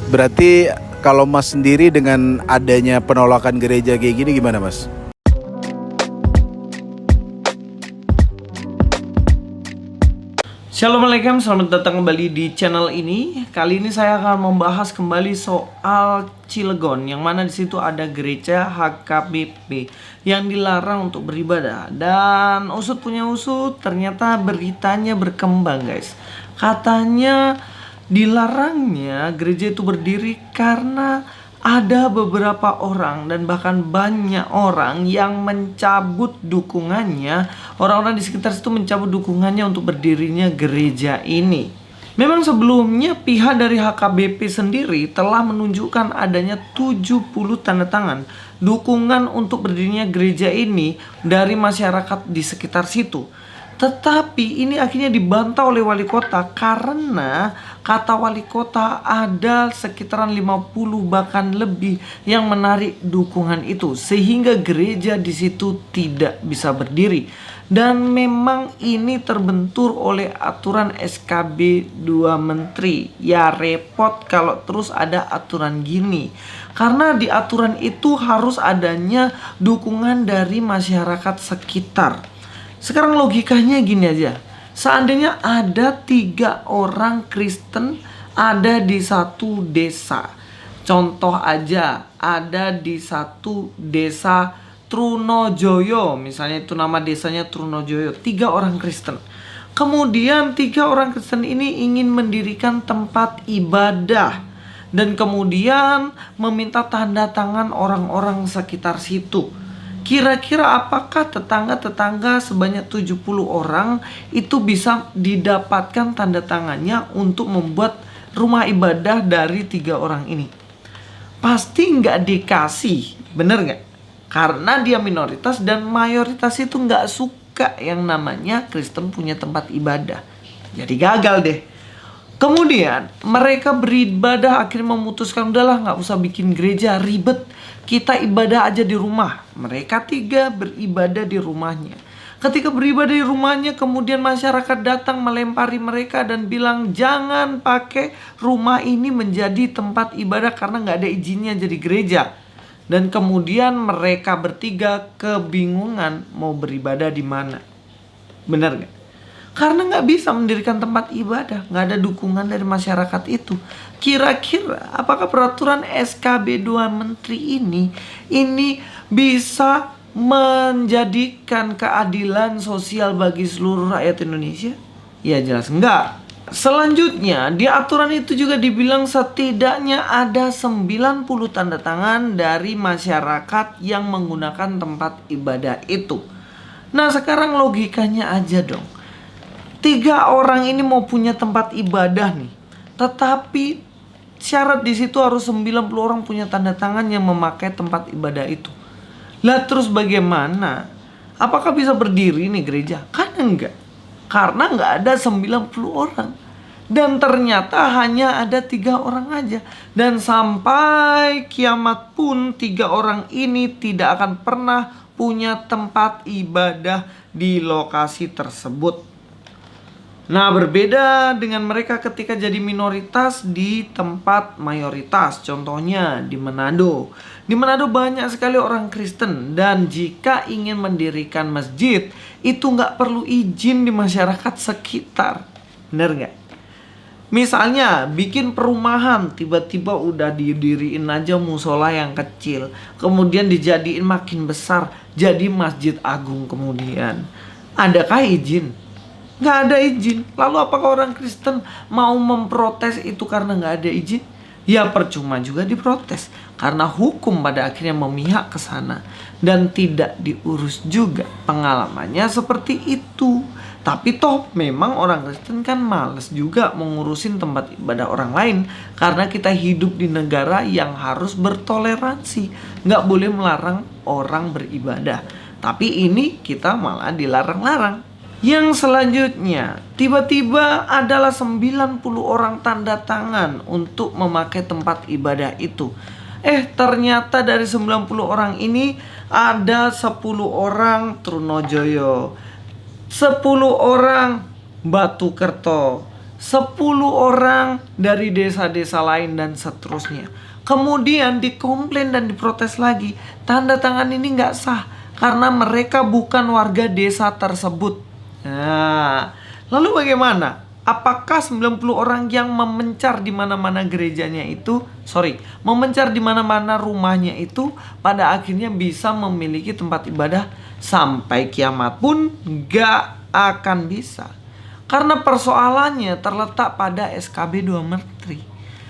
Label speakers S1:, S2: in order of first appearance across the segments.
S1: Berarti kalau Mas sendiri dengan adanya penolakan gereja kayak gini gimana Mas?
S2: Assalamualaikum, selamat datang kembali di channel ini. Kali ini saya akan membahas kembali soal Cilegon, yang mana di situ ada gereja HKBP yang dilarang untuk beribadah. Dan usut punya usut, ternyata beritanya berkembang, guys. Katanya dilarangnya gereja itu berdiri karena ada beberapa orang dan bahkan banyak orang yang mencabut dukungannya. Orang-orang di sekitar situ mencabut dukungannya untuk berdirinya gereja ini. Memang sebelumnya pihak dari HKBP sendiri telah menunjukkan adanya 70 tanda tangan dukungan untuk berdirinya gereja ini dari masyarakat di sekitar situ. Tetapi ini akhirnya dibantah oleh wali kota karena kata wali kota ada sekitaran 50 bahkan lebih yang menarik dukungan itu, sehingga gereja di situ tidak bisa berdiri. Dan memang ini terbentur oleh aturan SKB 2 Menteri. Ya repot kalau terus ada aturan gini. Karena di aturan itu harus adanya dukungan dari masyarakat sekitar. Sekarang logikanya gini aja. Seandainya ada 3 orang Kristen ada di satu desa. Contoh aja, ada di satu desa Trunojoyo. Misalnya itu nama desanya Trunojoyo. 3 orang Kristen. Kemudian 3 orang Kristen ini ingin mendirikan tempat ibadah. Dan kemudian meminta tanda tangan orang-orang sekitar situ. Kira-kira apakah tetangga-tetangga sebanyak 70 orang itu bisa didapatkan tanda tangannya untuk membuat rumah ibadah dari 3 orang ini? Pasti nggak dikasih, bener nggak? Karena dia minoritas dan mayoritas itu nggak suka yang namanya Kristen punya tempat ibadah. Jadi gagal deh. Kemudian mereka beribadah akhirnya memutuskan udahlah nggak usah bikin gereja ribet. Kita ibadah aja di rumah. Mereka 3 beribadah di rumahnya. Ketika beribadah di rumahnya, kemudian masyarakat datang melempari mereka dan bilang jangan pakai rumah ini menjadi tempat ibadah karena nggak ada izinnya jadi gereja. Dan kemudian mereka bertiga kebingungan mau beribadah di mana. Benar nggak? Karena nggak bisa mendirikan tempat ibadah, nggak ada dukungan dari masyarakat itu. Kira-kira apakah peraturan SKB 2 Menteri ini bisa menjadikan keadilan sosial bagi seluruh rakyat Indonesia? Ya jelas enggak. Selanjutnya di aturan itu juga dibilang setidaknya ada 90 tanda tangan dari masyarakat yang menggunakan tempat ibadah itu. Nah sekarang logikanya aja dong. 3 orang ini mau punya tempat ibadah nih. Tetapi syarat di situ harus 90 orang punya tanda tangan yang memakai tempat ibadah itu. Lah terus bagaimana? Apakah bisa berdiri nih gereja? Kan enggak. Karena enggak ada 90 orang. Dan ternyata hanya ada 3 orang aja. Dan sampai kiamat pun 3 orang ini tidak akan pernah punya tempat ibadah di lokasi tersebut. Nah berbeda dengan mereka ketika jadi minoritas di tempat mayoritas. Contohnya di Manado. Di Manado banyak sekali orang Kristen. Dan jika ingin mendirikan masjid, itu nggak perlu izin di masyarakat sekitar. Bener nggak? Misalnya bikin perumahan, tiba-tiba udah didiriin aja musola yang kecil. Kemudian dijadiin makin besar, jadi masjid agung kemudian. Adakah izin? Nggak ada izin. Lalu apakah orang Kristen mau memprotes itu karena nggak ada izin? Ya percuma juga diprotes. Karena hukum pada akhirnya memihak ke sana. Dan tidak diurus juga. Pengalamannya seperti itu. Tapi toh memang orang Kristen kan males juga mengurusin tempat ibadah orang lain. Karena kita hidup di negara yang harus bertoleransi. Nggak boleh melarang orang beribadah. Tapi ini kita malah dilarang-larang. Yang selanjutnya, tiba-tiba adalah 90 orang tanda tangan untuk memakai tempat ibadah itu. Ternyata dari 90 orang ini ada 10 orang Trunojoyo, 10 orang Batukerto, 10 orang dari desa-desa lain dan seterusnya. Kemudian dikomplain dan diprotes lagi. Tanda tangan ini nggak sah karena mereka bukan warga desa tersebut. Nah, lalu bagaimana? Apakah 90 orang yang memencar di mana-mana gerejanya itu, memencar di mana-mana rumahnya itu pada akhirnya bisa memiliki tempat ibadah sampai kiamat pun gak akan bisa. Karena persoalannya terletak pada SKB 2 Menteri.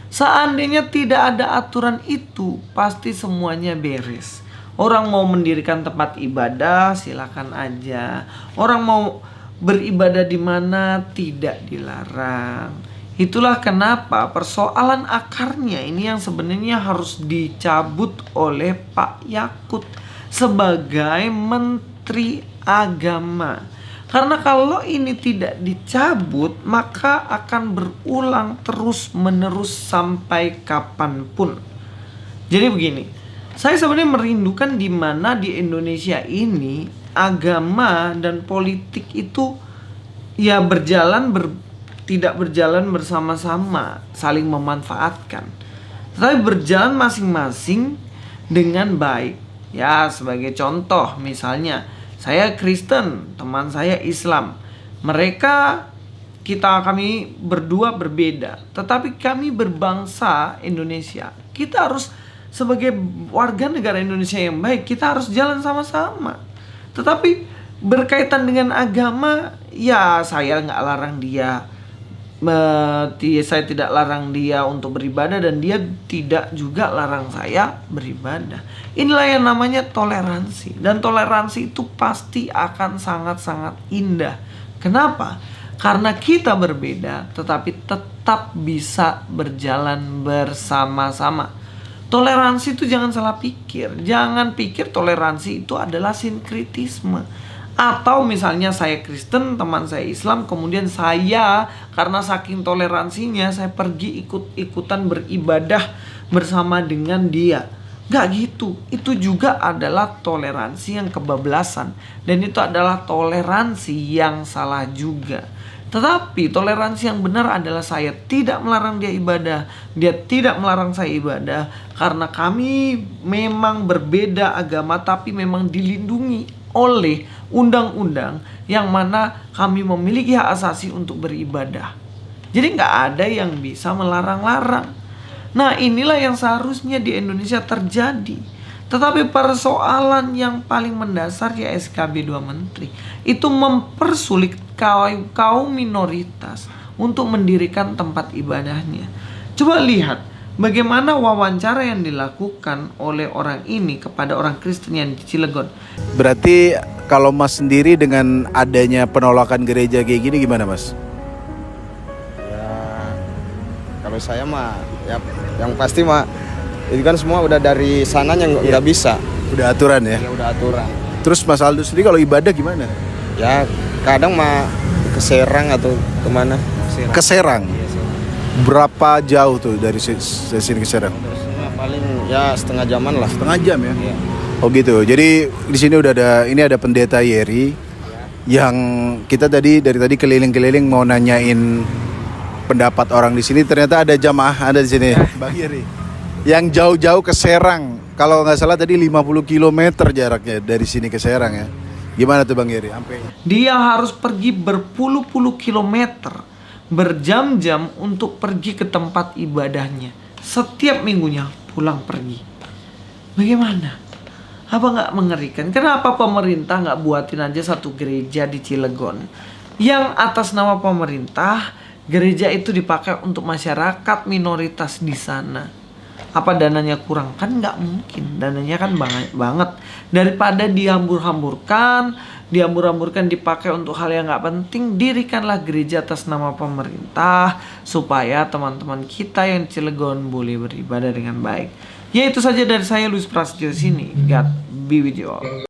S2: Seandainya tidak ada aturan itu, pasti semuanya beres. Orang mau mendirikan tempat ibadah, silakan aja. Orang mau beribadah di mana tidak dilarang. Itulah kenapa persoalan akarnya ini yang sebenarnya harus dicabut oleh Pak Yakut sebagai Menteri Agama. Karena kalau ini tidak dicabut, maka akan berulang terus menerus sampai kapanpun. Jadi begini, saya sebenarnya merindukan di mana di Indonesia ini agama dan politik itu ya tidak berjalan bersama-sama, saling memanfaatkan, tetapi berjalan masing-masing dengan baik. Ya, sebagai contoh misalnya saya Kristen, teman saya Islam. Kami berdua berbeda, tetapi kami berbangsa Indonesia. Kita harus sebagai warga negara Indonesia yang baik, kita harus jalan sama-sama. Tetapi berkaitan dengan agama, ya saya nggak larang dia, saya tidak larang dia untuk beribadah dan dia tidak juga larang saya beribadah. Inilah yang namanya toleransi, dan toleransi itu pasti akan sangat-sangat indah. Kenapa? Karena kita berbeda tetapi tetap bisa berjalan bersama-sama. Toleransi itu jangan salah pikir. Jangan pikir toleransi itu adalah sinkritisme. Atau misalnya saya Kristen, teman saya Islam, kemudian saya karena saking toleransinya saya pergi ikut-ikutan beribadah bersama dengan dia. Gak gitu. Itu juga adalah toleransi yang kebablasan. Dan itu adalah toleransi yang salah juga. Tetapi toleransi yang benar adalah saya tidak melarang dia ibadah, dia tidak melarang saya ibadah, karena kami memang berbeda agama tapi memang dilindungi oleh undang-undang yang mana kami memiliki hak asasi untuk beribadah. Jadi nggak ada yang bisa melarang-larang. Nah, inilah yang seharusnya di Indonesia terjadi. Tetapi persoalan yang paling mendasar ya SKB 2 Menteri itu mempersulit kaum minoritas untuk mendirikan tempat ibadahnya. Coba lihat bagaimana wawancara yang dilakukan oleh orang ini kepada orang Kristen yang di Cilegon.
S1: Berarti kalau Mas sendiri dengan adanya penolakan gereja kayak gini gimana Mas?
S3: Ya, kalau saya mah ya yang pasti mah itu kan semua udah dari sananya nggak bisa.
S1: Udah aturan ya?
S3: Ya udah aturan.
S1: Terus Mas Aldo sendiri kalau ibadah gimana?
S3: Ya kadang mah ke Serang atau kemana?
S1: Ke Serang?
S3: Iya, Serang.
S1: Berapa jauh tuh dari sini ke Serang?
S3: Dari sini paling ya setengah jaman lah.
S1: Setengah jam ya?
S3: Iya.
S1: Oh gitu. Jadi di sini udah ada pendeta Yeri yang kita dari tadi keliling-keliling mau nanyain pendapat orang di sini. Ternyata ada jamaah ada di sini. Bang Yeri. Yang jauh-jauh ke Serang. Kalau nggak salah tadi 50 km jaraknya dari sini ke Serang ya. Gimana tuh Bang Yeri?
S2: Dia harus pergi berpuluh-puluh kilometer, berjam-jam untuk pergi ke tempat ibadahnya. Setiap minggunya pulang pergi. Bagaimana? Apa nggak mengerikan? Kenapa pemerintah nggak buatin aja satu gereja di Cilegon yang atas nama pemerintah gereja itu dipakai untuk masyarakat minoritas di sana? Apa dananya kurang? Kan nggak mungkin, dananya kan banyak banget. Daripada dihambur-hamburkan dipakai untuk hal yang nggak penting, dirikanlah gereja atas nama pemerintah supaya teman-teman kita yang Cilegon boleh beribadah dengan baik. Ya itu saja dari saya, Luis Prasetyo sini. God be with you all.